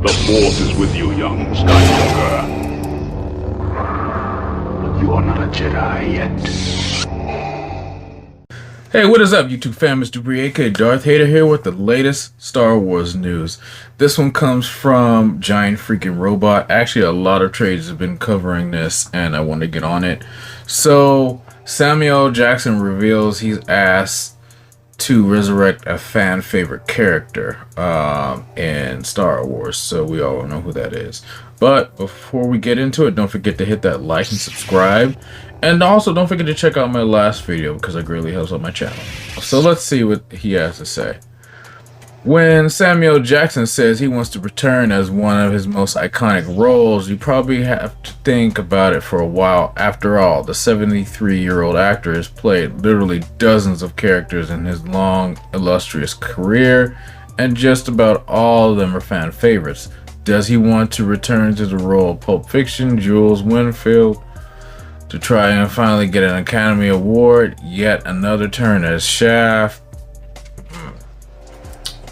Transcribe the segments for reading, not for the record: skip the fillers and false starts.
The Force is with you, young Skywalker. You are not a Jedi yet. Hey, what is up, YouTube fam? It's Debris, aka Darth Hater here with the latest Star Wars news. This one comes from Giant Freaking Robot. Actually, a lot of trades have been covering this, and I want to get on it. So, SamuelLJackson reveals he's asked to resurrect a fan favorite character in Star Wars. So we all know who that is. But before we get into it, don't forget to hit that like and subscribe. And also don't forget to check out my last video because it greatly helps out my channel. So let's see what he has to say. When SamuelLJackson says he wants to return as one of his most iconic roles, you probably have to think about it for a while. After all, the 73-year-old actor has played literally dozens of characters in his long, illustrious career, and just about all of them are fan favorites. Does he want to return to the role of Pulp Fiction, Jules Winfield, to try and finally get an Academy Award? Yet another turn as Shaft,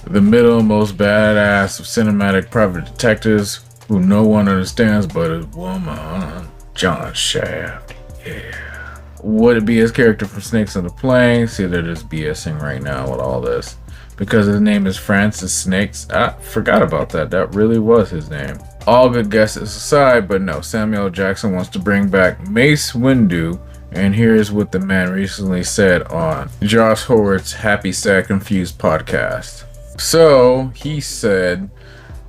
the middle most badass of cinematic private detectives who no one understands but his woman, John Shaft. Yeah. Would it be his character from Snakes on the Plane? See, they're just BSing right now with all this. Because his name is Francis Snakes. I forgot about that. That really was his name. All good guesses aside, but no, SamuelLJackson wants to bring back Mace Windu, and here's what the man recently said on Josh Howards' Happy Sad Confused podcast. So, he said,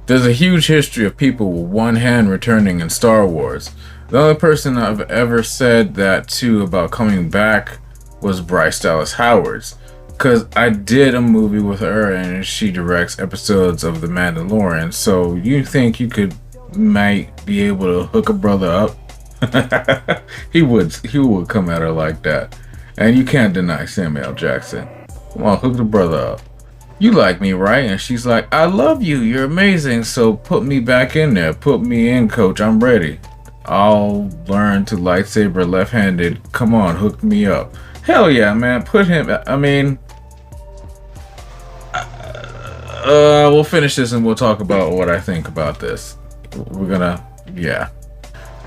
there's a huge history of people with one hand returning in Star Wars. The only person I've ever said that to about coming back was Bryce Dallas Howards. Because I did a movie with her and she directs episodes of TheMandalorian. So you think you might be able to hook a brother up? he would come at her like that. And you can't deny SamuelLJackson. Come on, hook the brother up. You like me, right? And she's like, I love you. You're amazing. So put me back in there. Put me in, coach. I'm ready. I'll learn to lightsaber left-handed. Come on, hook me up. Hell yeah, man. Put him. I mean, we'll finish this and we'll talk about what I think about this. Yeah.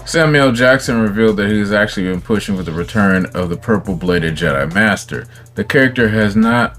SamuelLJackson revealed that he's actually been pushing for the return of the purple-bladed Jedi Master. The character has not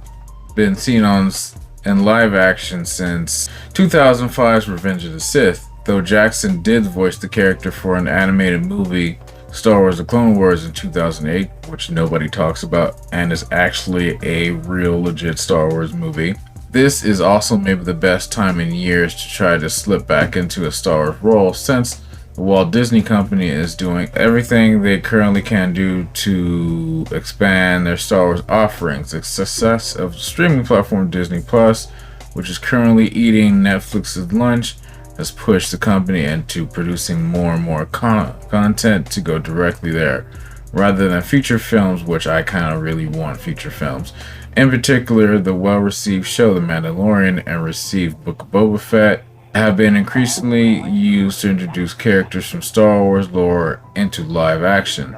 been seen in live action since 2005's Revenge of the Sith, though Jackson did voice the character for an animated movie, Star Wars The Clone Wars, in 2008, which nobody talks about and is actually a real legit Star Wars movie. This is also maybe the best time in years to try to slip back into a Star Wars role, since the Walt Disney Company is doing everything they currently can do to expand their Star Wars offerings. The success of the streaming platform Disney Plus, which is currently eating Netflix's lunch, has pushed the company into producing more and more content to go directly there, rather than feature films, which I kind of really want feature films. In particular, the well-received show The Mandalorian and received Book of Boba Fett have been increasingly used to introduce characters from Star Wars lore into live action.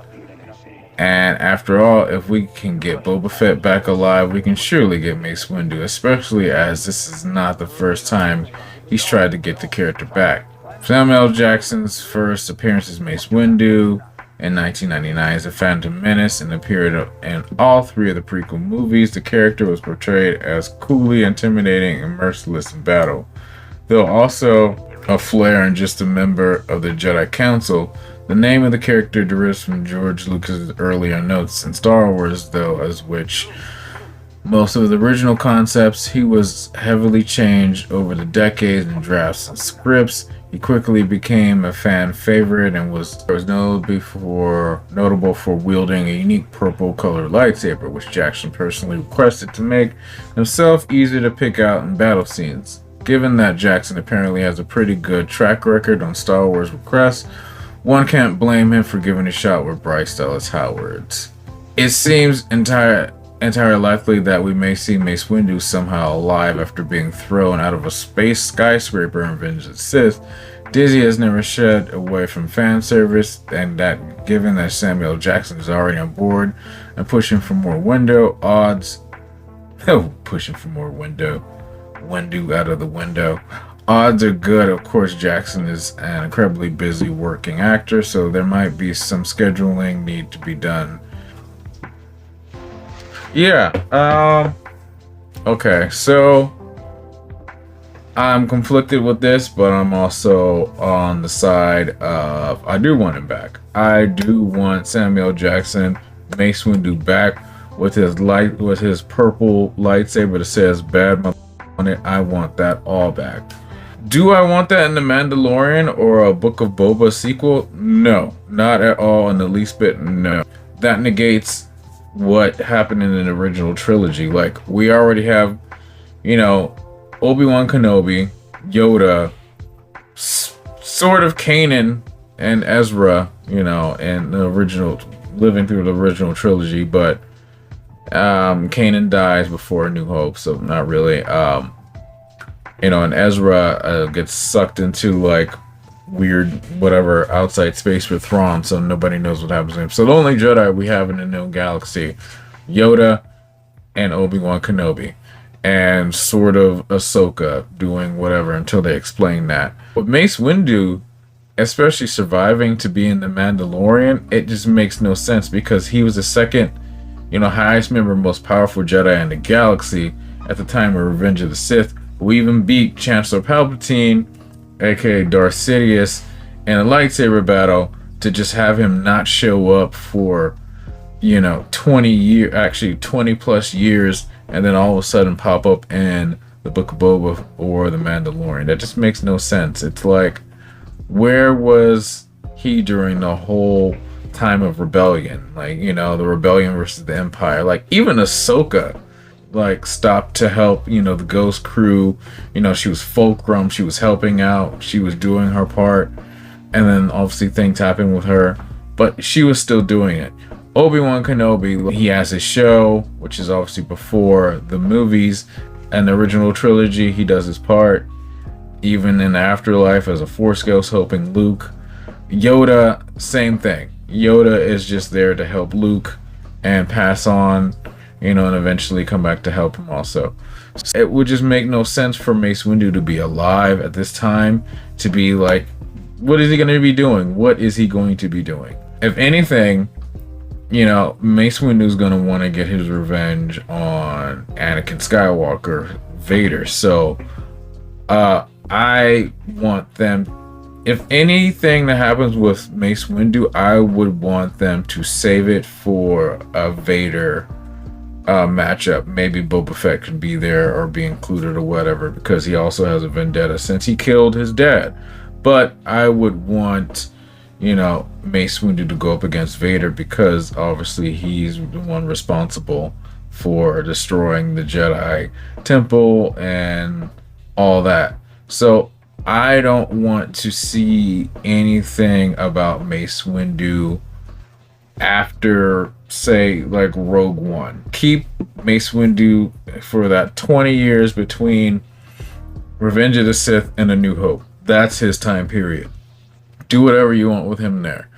And after all, if we can get Boba Fett back alive, we can surely get Mace Windu, especially as this is not the first time he's tried to get the character back. SamuelLJackson's first appearance as Mace Windu in 1999 as the Phantom Menace, and appeared in all three of the prequel movies. The character was portrayed as coolly intimidating and merciless in battle, though also a flair and just a member of the Jedi Council. The name of the character derives from George Lucas's earlier notes in Star Wars, though, as which most of the original concepts he was heavily changed over the decades in drafts and scripts. He quickly became a fan favorite and was notable for wielding a unique purple colored lightsaber, which Jackson personally requested to make himself easier to pick out in battle scenes. Given that Jackson apparently has a pretty good track record on Star Wars requests, one can't blame him for giving a shot with Bryce Dallas Howards. It seems entirely likely that we may see Mace Windu somehow alive after being thrown out of a space skyscraper in Revenge of the Sith. Disney has never shied away from fan service, and that given that SamuelLJackson is already on board and pushing for more Windu Windu out of the window. Odds are good. Of course, Jackson is an incredibly busy working actor, so there might be some scheduling need to be done. Yeah. Okay, so I'm conflicted with this, but I'm also on the side of I do want him back. I do want Samuel Jackson, Mace Windu back with his purple lightsaber that says "bad" on it. I want that all back. Do I want that in The Mandalorian or a Book of Boba sequel? No, not at all in the least bit. No, that negates what happened in the original trilogy. Like, we already have, Obi-Wan Kenobi, Yoda, sort of Kanan and Ezra, and the original, living through the original trilogy, but Kanan dies before A New Hope, so not really. And Ezra gets sucked into like weird whatever outside space with Thrawn, so nobody knows what happens to him. So the only Jedi we have in the known galaxy, Yoda and Obi-Wan Kenobi, and sort of Ahsoka doing whatever until they explain that. With Mace Windu, especially surviving to be in The Mandalorian, it just makes no sense because he was the second, highest member, most powerful Jedi in the galaxy at the time of Revenge of the Sith. We even beat Chancellor Palpatine, aka Darth Sidious, in a lightsaber battle to just have him not show up for, 20 plus years, and then all of a sudden pop up in the Book of Boba or The Mandalorian. That just makes no sense. It's like, where was he during the whole time of rebellion? Like, the rebellion versus the Empire. Like, even Ahsoka, stopped to help, the Ghost crew. She was fulcrum, she was helping out, she was doing her part, and then obviously things happened with her, but she was still doing it. Obi-Wan Kenobi, he has his show, which is obviously before the movies and the original trilogy. He does his part, even in the afterlife as a Force ghost helping Luke. Yoda, same thing. Yoda is just there to help Luke and pass on, and eventually come back to help him also. It would just make no sense for Mace Windu to be alive at this time, to be like, what is he going to be doing? What is he going to be doing? If anything, Mace Windu is going to want to get his revenge on Anakin Skywalker, Vader. So, I want them, if anything that happens with Mace Windu, I would want them to save it for a Vader matchup. Maybe Boba Fett can be there or be included or whatever, because he also has a vendetta since he killed his dad. But I would want, Mace Windu to go up against Vader, because obviously he's the one responsible for destroying the Jedi Temple and all that. So I don't want to see anything about Mace Windu after, say, like Rogue One. Keep Mace Windu for that 20 years between Revenge of the Sith and A New Hope. That's his time period. Do whatever you want with him there.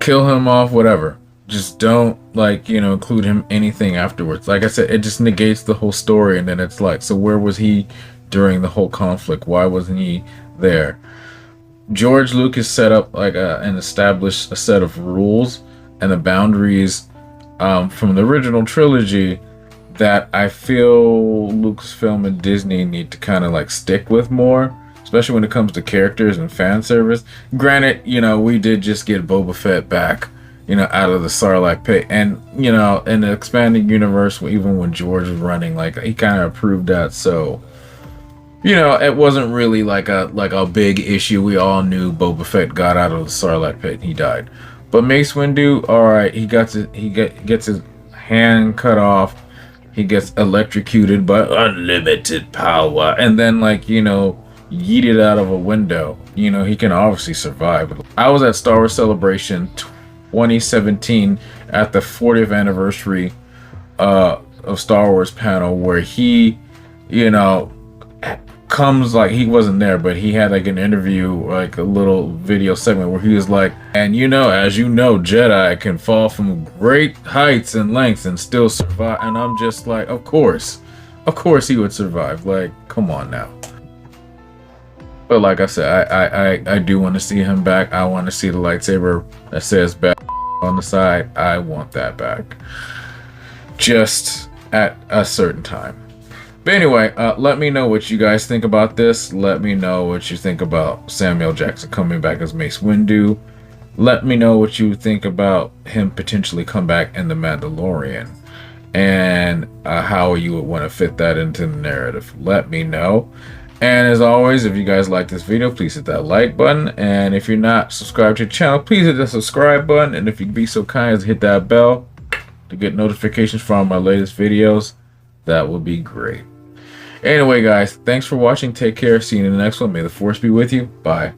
Kill him off, whatever. Just don't, include him anything afterwards. Like I said, it just negates the whole story, and then it's like, so where was he during the whole conflict? Why wasn't he there? George Lucas set up and established a set of rules and the boundaries from the original trilogy that I feel Lucasfilm and Disney need to kind of stick with more, especially when it comes to characters and fan service. Granted, we did just get Boba Fett back, out of the Sarlacc pit, and in the expanding universe, even when George was running, he kind of approved that. So, it wasn't really like a big issue. We all knew Boba Fett got out of the Sarlacc pit and he died. But Mace Windu, all right, he gets his hand cut off. He gets electrocuted by unlimited power, and then yeeted out of a window. He can obviously survive. I was at Star Wars Celebration 2017 at the 40th anniversary of Star Wars panel, where he, comes, he wasn't there, but he had an interview, a little video segment where he was like, and as Jedi can fall from great heights and lengths and still survive. And I'm just like, of course he would survive. Come on now. But like I said, I do want to see him back. I want to see the lightsaber that says "bad" on the side. I want that back. Just at a certain time. But anyway, let me know what you guys think about this. Let me know what you think about Samuel Jackson coming back as Mace Windu. Let me know what you think about him potentially come back in The Mandalorian. And how you would want to fit that into the narrative. Let me know. And as always, if you guys like this video, please hit that like button. And if you're not subscribed to the channel, please hit the subscribe button. And if you'd be so kind as to hit that bell to get notifications from my latest videos, that would be great. Anyway, guys, thanks for watching. Take care. See you in the next one. May the Force be with you. Bye.